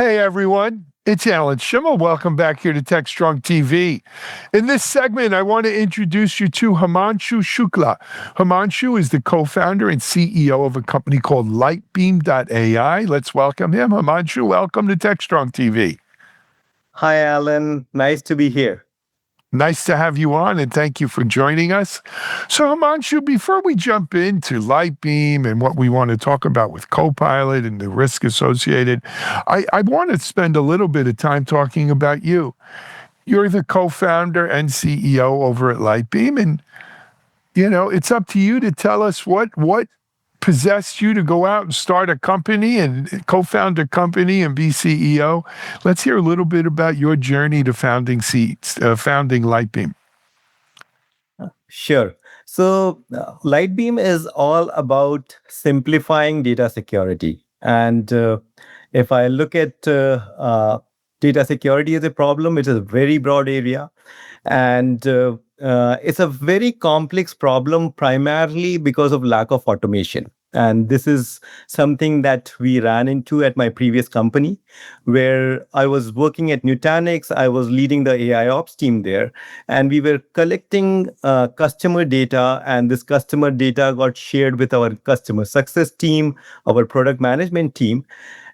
Hey everyone, it's Alan Schimmel. Welcome back here to TechStrong TV. In this segment, I want to introduce you to Himanshu Shukla. Himanshu is the co-founder and CEO of a company called Lightbeam.ai. Let's welcome him. Himanshu, welcome to TechStrong TV. Hi, Alan. Nice to be here. Nice to have you on, and thank you for joining us. So, Himanshu, before we jump into Lightbeam and what we want to talk about with Copilot and the risk associated, I want to spend a little bit of time talking about you. You're the co-founder and CEO over at Lightbeam, and it's up to you to tell us what possessed you to go out and start a company and co-found a company and be CEO. Let's hear a little bit about your journey to founding Lightbeam. Sure. So, Lightbeam is all about simplifying data security. And if I look at data security as a problem, it is a very broad area. And it's a very complex problem, primarily because of lack of automation. And this is something that we ran into at my previous company, where I was working at Nutanix. I was leading the AI ops team there, and we were collecting customer data, and this customer data got shared with our customer success team, our product management team.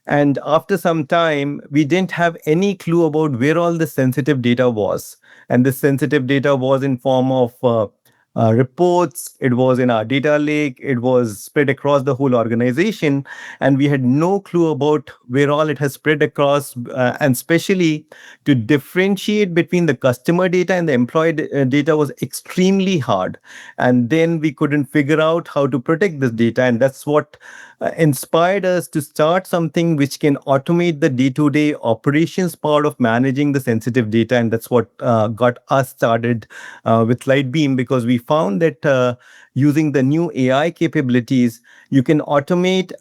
And after some time, we didn't have any clue about where all the sensitive data was. And this sensitive data was in form of reports. It was in our data lake. It was spread across the whole organization. And we had no clue about where all it has spread across, and especially to differentiate between the customer data and the employee data was extremely hard. And then we couldn't figure out how to protect this data. And that's what inspired us to start something which can automate the day-to-day operations part of managing the sensitive data. And that's what got us started with Lightbeam, because we found that using the new AI capabilities, you can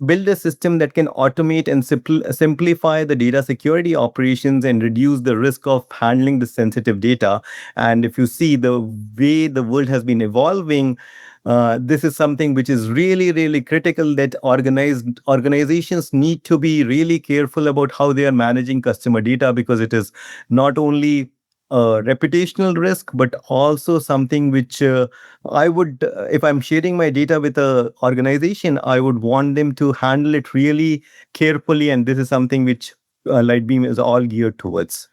build a system that can automate and simplify the data security operations and reduce the risk of handling the sensitive data. And if you see the way the world has been evolving, this is something which is really, really critical, that organizations need to be really careful about how they are managing customer data, because it is not only a reputational risk, but also something which I would, if I'm sharing my data with an organization, I would want them to handle it really carefully. And this is something which Lightbeam is all geared towards.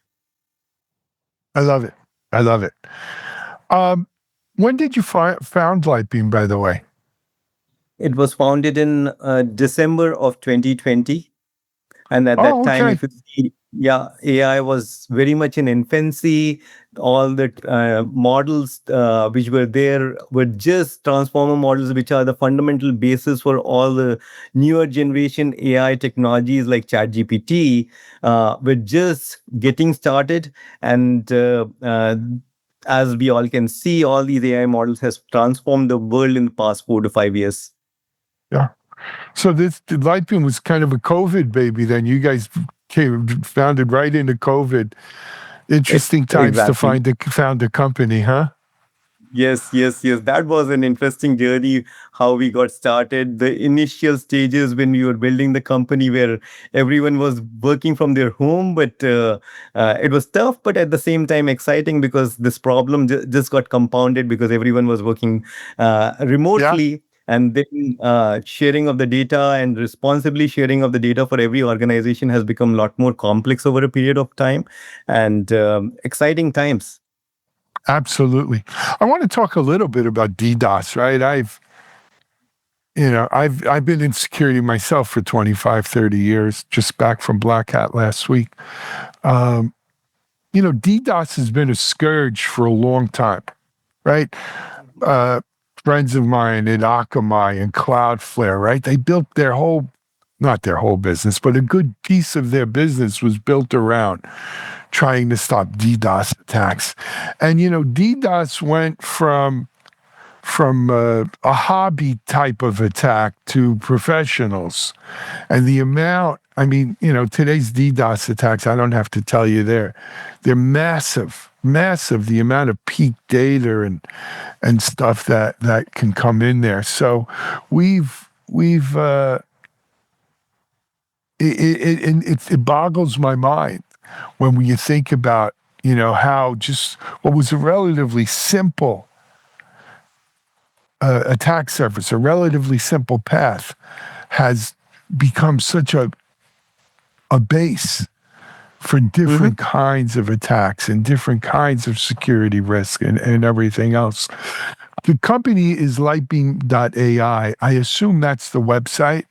I love it. I love it. When did you found Lightbeam, by the way? It was founded in December of 2020. And at that time, if you see, AI was very much in infancy. All the models which were there were just transformer models, which are the fundamental basis for all the newer generation AI technologies like ChatGPT. We're just getting started. And as we all can see, all these AI models has transformed the world in the past 4 to 5 years. Yeah. So the Lightbeam was kind of a COVID baby then. You guys founded right into COVID. Interesting times to found a company, huh? Yes. That was an interesting journey, how we got started. The initial stages when we were building the company, where everyone was working from their home, but it was tough, but at the same time exciting, because this problem just got compounded because everyone was working remotely. Yeah. And then sharing of the data and responsibly sharing of the data for every organization has become a lot more complex over a period of time, and exciting times. Absolutely. I want to talk a little bit about DDoS, right? I've been in security myself for 25, 30 years, just back from Black Hat last week. DDoS has been a scourge for a long time, right? Friends of mine at Akamai and Cloudflare, right? They built not their whole business, but a good piece of their business was built around trying to stop DDoS attacks. And, DDoS went from a hobby type of attack to professionals. And the amount, today's DDoS attacks, I don't have to tell you, they're massive, the amount of peak data and stuff that can come in there. So we've it boggles my mind when you think about, how just what was a relatively simple attack surface, a relatively simple path, has become such a base for Mhm. different kinds of attacks and different kinds of security risk and everything else. The company is Lightbeam.ai. I assume that's the website.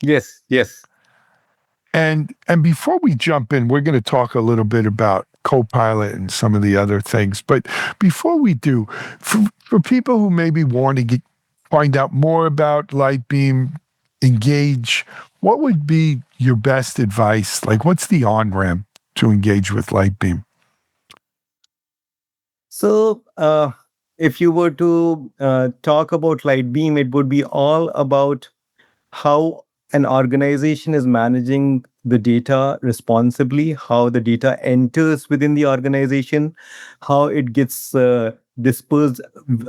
Yes, yes. And before we jump in, we're going to talk a little bit about Copilot and some of the other things. But before we do, for people who maybe want to find out more about Lightbeam, engage, what would be your best advice? Like, what's the on ramp to engage with Lightbeam? So, if you were to talk about Lightbeam, it would be all about how an organization is managing the data responsibly, how the data enters within the organization, how it gets dispersed,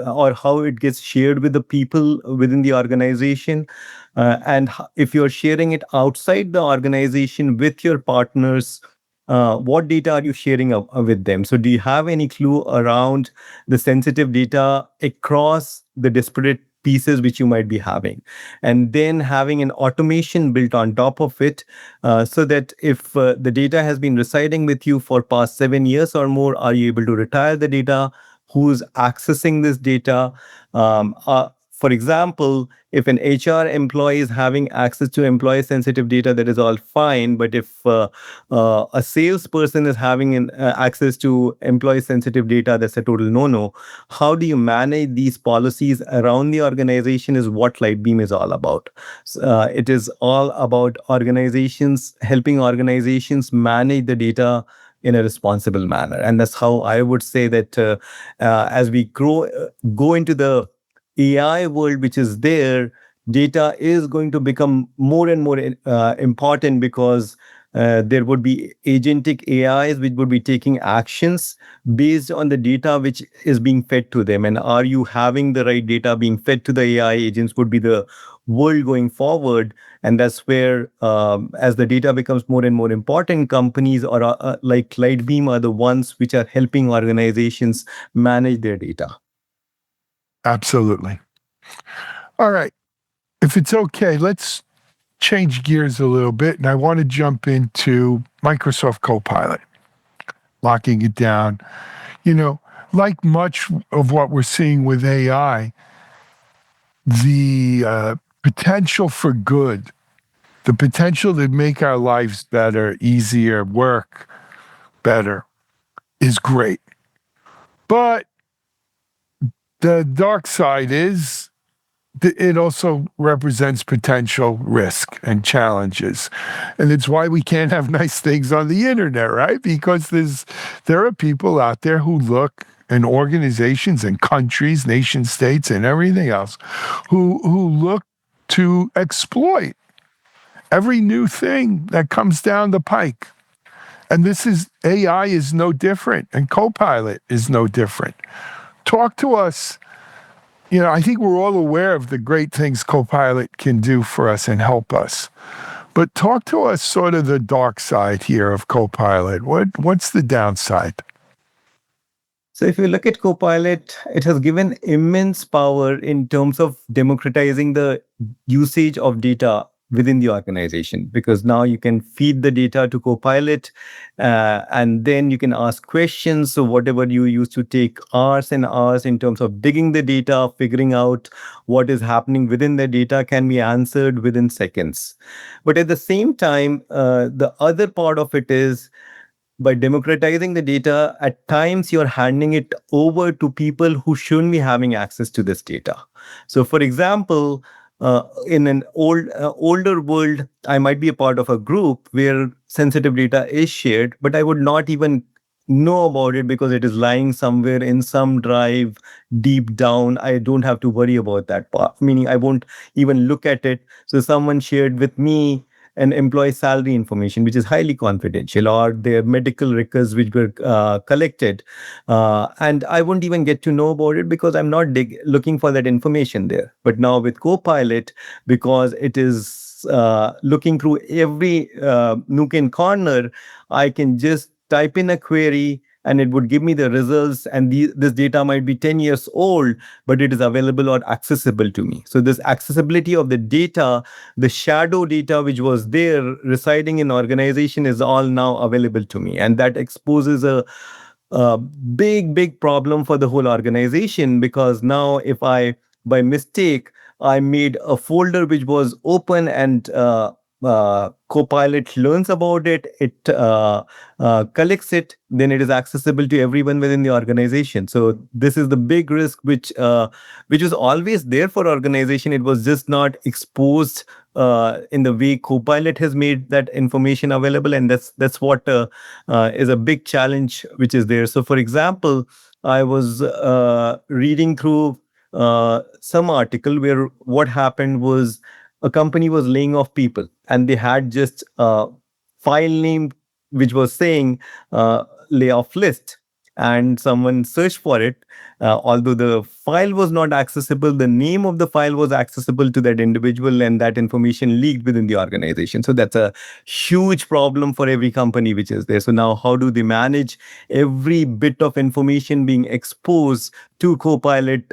or how it gets shared with the people within the organization. And if you're sharing it outside the organization with your partners, what data are you sharing with them? So, do you have any clue around the sensitive data across the disparate pieces which you might be having? And then having an automation built on top of it, so that if the data has been residing with you for past 7 years or more, are you able to retire the data? Who's accessing this data? For example, if an HR employee is having access to employee sensitive data, that is all fine. But if a salesperson is having access to employee sensitive data, that's a total no-no. How do you manage these policies around the organization is what Lightbeam is all about. It is all about organizations, helping organizations manage the data in a responsible manner. And that's how I would say that as we go into the AI world, which is there, data is going to become more and more important, because there would be agentic AIs which would be taking actions based on the data which is being fed to them. And are you having the right data being fed to the AI agents would be the world going forward. And that's where, as the data becomes more and more important, companies or like Lightbeam are the ones which are helping organizations manage their data. Absolutely. All right. If it's okay, let's change gears a little bit. And I want to jump into Microsoft Copilot, locking it down. You know, like much of what we're seeing with AI, the potential for good, the potential to make our lives better, easier, work better is great. But the dark side is it also represents potential risk and challenges. And it's why we can't have nice things on the internet, right? Because there are people out there who look, and organizations and countries, nation states and everything else, who look to exploit every new thing that comes down the pike. And this is AI is no different, and Copilot is no different. Talk to us. I think we're all aware of the great things Copilot can do for us and help us. But talk to us sort of the dark side here of Copilot. What's the downside? So, if you look at Copilot, it has given immense power in terms of democratizing the usage of data within the organization, because now you can feed the data to Copilot, and then you can ask questions. So, whatever you used to take hours and hours in terms of digging the data, figuring out what is happening within the data, can be answered within seconds. But at the same time, the other part of it is, by democratizing the data, at times you're handing it over to people who shouldn't be having access to this data. So, for example, in an older world, I might be a part of a group where sensitive data is shared, but I would not even know about it because it is lying somewhere in some drive deep down. I don't have to worry about that part, meaning I won't even look at it. So, someone shared with me an employee salary information, which is highly confidential, or their medical records, which were collected. And I won't even get to know about it because I'm not looking for that information there. But now with Copilot, because it is looking through every nook and corner, I can just type in a query and it would give me the results. And this data might be 10 years old, but it is available or accessible to me. So this accessibility of the data, the shadow data which was there residing in organization, is all now available to me. And that exposes a big problem for the whole organization, because now if I, by mistake, I made a folder which was open, and Copilot learns about it, it collects it, then it is accessible to everyone within the organization. So this is the big risk which was always there for organization. It was just not exposed in the way Copilot has made that information available, and that's what is a big challenge which is there. So, for example, I was reading through some article where what happened was a company was laying off people, and they had just a file name which was saying layoff list, and someone searched for it. Although the file was not accessible, the name of the file was accessible to that individual, and that information leaked within the organization. So that's a huge problem for every company which is there. So now, how do they manage every bit of information being exposed to Copilot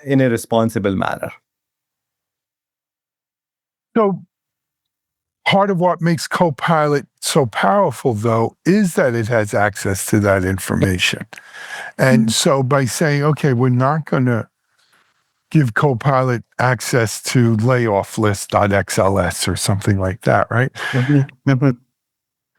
in a responsible manner? So part of what makes Copilot so powerful, though, is that it has access to that information. And so by saying, okay, we're not going to give Copilot access to layofflist.xls or something like that, right?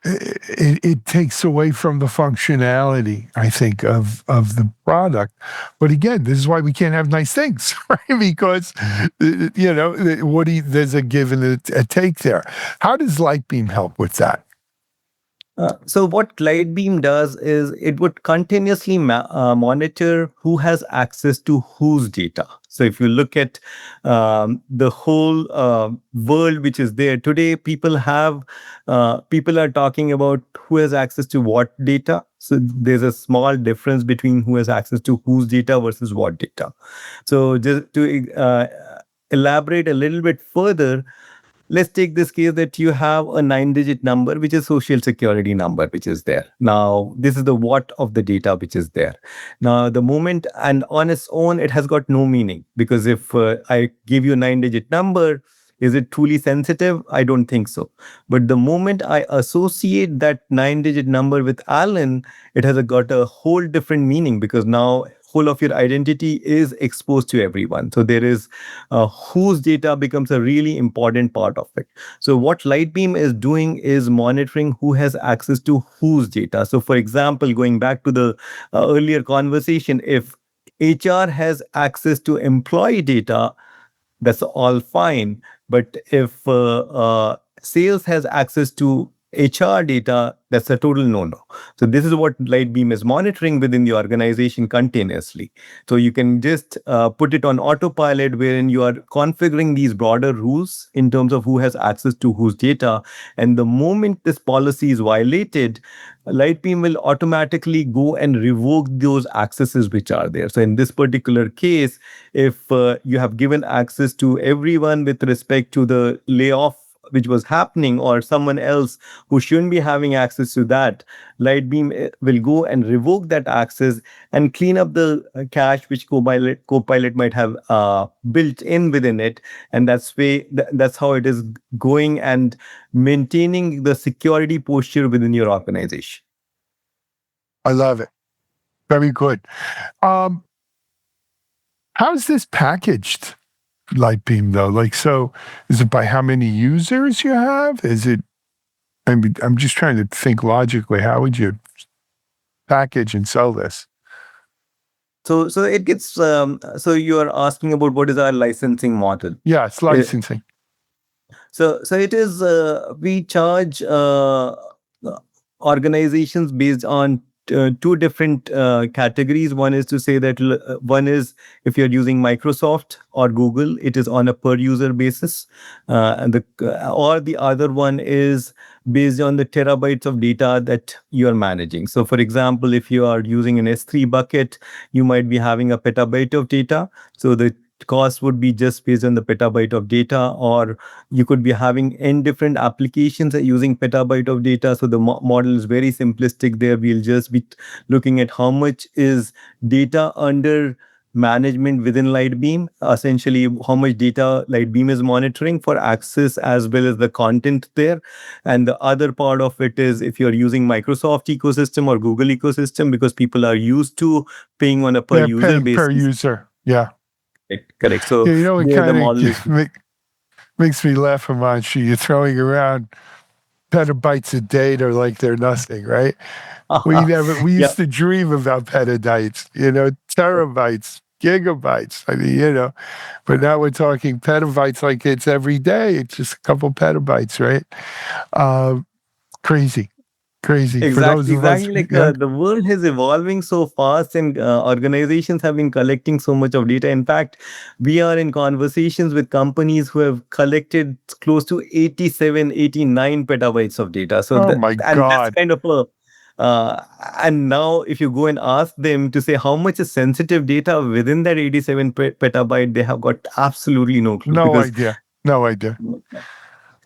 It takes away from the functionality, I think, of the product. But again, this is why we can't have nice things, right? Because, there's a give and a take there. How does Lightbeam help with that? So what Lightbeam does is it would continuously monitor who has access to whose data. So if you look at the whole world which is there today, people are talking about who has access to what data. So there's a small difference between who has access to whose data versus what data. So just to elaborate a little bit further, let's take this case that you have a 9-digit number, which is social security number, which is there. Now, this is the what of the data which is there. Now, the moment, and on its own, it has got no meaning, because if I give you a 9-digit number, is it truly sensitive? I don't think so. But the moment I associate that 9-digit number with Alan, it has got a whole different meaning, because now whole of your identity is exposed to everyone. So there is whose data becomes a really important part of it. So what Lightbeam is doing is monitoring who has access to whose data. So for example, going back to the earlier conversation, if HR has access to employee data, that's all fine. But if sales has access to HR data, that's a total no-no. So this is what Lightbeam is monitoring within the organization continuously. So you can just put it on autopilot, wherein you are configuring these broader rules in terms of who has access to whose data. And the moment this policy is violated, Lightbeam will automatically go and revoke those accesses which are there. So in this particular case, if you have given access to everyone with respect to the layoff which was happening, or someone else who shouldn't be having access to that, Lightbeam will go and revoke that access and clean up the cache which Copilot might have built in within it. And that's how it is going and maintaining the security posture within your organization. I love it. Very good. How's this packaged, Lightbeam, though? Like, so is it by how many users you have? Is it, I mean, I'm just trying to think logically. How would you package and sell this? So it gets, so you are asking about what is our licensing model? Yeah, it's licensing. So it is, we charge organizations based on two different categories. One is to say that one is if you're using Microsoft or Google, it is on a per user basis, and the other one is based on the terabytes of data that you are managing. So, for example, if you are using an S3 bucket, you might be having a petabyte of data. So the cost would be just based on the petabyte of data, or you could be having n different applications using petabyte of data. So the model is very simplistic there. We'll just be looking at how much is data under management within Lightbeam, essentially how much data Lightbeam is monitoring for access as well as the content there. And the other part of it is if you're using Microsoft ecosystem or Google ecosystem, because people are used to paying on a per user paying basis. per user. Yeah. Correct. So Yeah, you know, it there the kind model is. of makes me laugh, Himanshu. You're throwing around petabytes of data like they're nothing, right? We Yeah. used to dream about petabytes, terabytes, gigabytes. I mean, but now we're talking petabytes like it's every day. It's just a couple petabytes, right? Crazy. For those of us, Exactly. Like yeah. the world is evolving so fast, and organizations have been collecting so much of data. In fact, we are in conversations with companies who have collected close to 87, 89 petabytes of data. So Oh my and that's God. kind of a and now if you go and ask them to say how much is sensitive data within that 87 petabyte, they have got absolutely no clue, No because idea. No idea.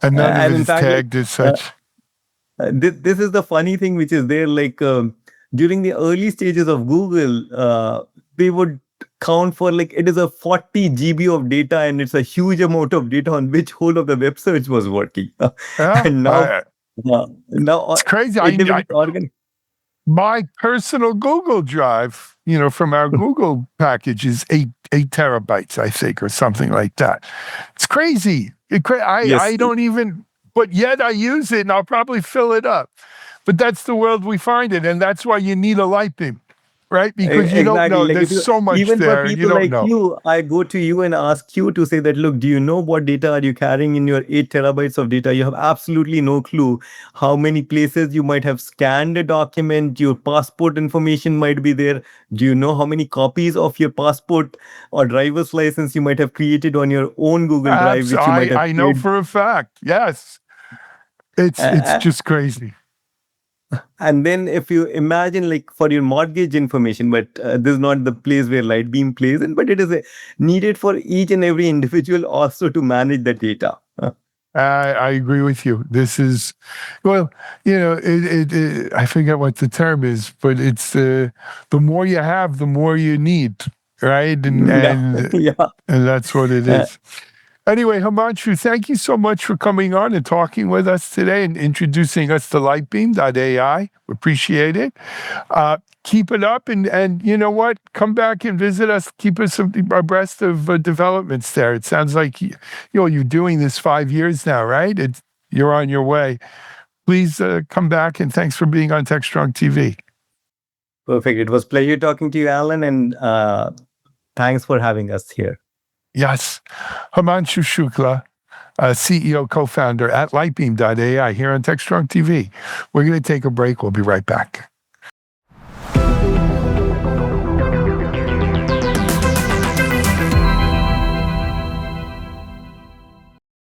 And none of and it in is fact, like, tagged as such. this is the funny thing which is there. Like during the early stages of Google, they would count for like it is a 40 GB of data, and it's a huge amount of data on which whole of the web search was working. Yeah. And now It's crazy. individual organ. My personal Google Drive, from our Google package is eight terabytes, I think, or something like that. It's crazy. Yes. I don't even, but yet I use it and I'll probably fill it up. But that's the world we find it. And that's why you need a light beam, right? Because you don't Exactly. know. Like if There's you, so much even for there and you people don't like know. you, I go to you and ask you to say that, look, do you know what data are you carrying in your 8 terabytes of data? You have absolutely no clue how many places you might have scanned a document. Your passport information might be there. Do you know how many copies of your passport or driver's license you might have created on your own Google Drive, which you might have I know created? for a fact. Yes. It's just crazy. And then if you imagine like for your mortgage information, but this is not the place where Lightbeam plays in, but it is needed for each and every individual also to manage the data. I agree with you. This is, well, I forget what the term is, but it's the more you have, the more you need, right? And Yeah, and yeah. and that's what it Uh, is. Anyway, Himanshu, thank you so much for coming on and talking with us today and introducing us to Lightbeam.ai. We appreciate it. Keep it up, and you know what? Come back and visit us. Keep us abreast of developments there. It sounds like you're doing this 5 years now, right? You're on your way. Please come back, and thanks for being on TechStrong TV. Perfect. It was pleasure talking to you, Alan, and thanks for having us here. Yes, Himanshu Shukla, CEO, co-founder at Lightbeam.ai here on TechStrong TV. We're going to take a break. We'll be right back.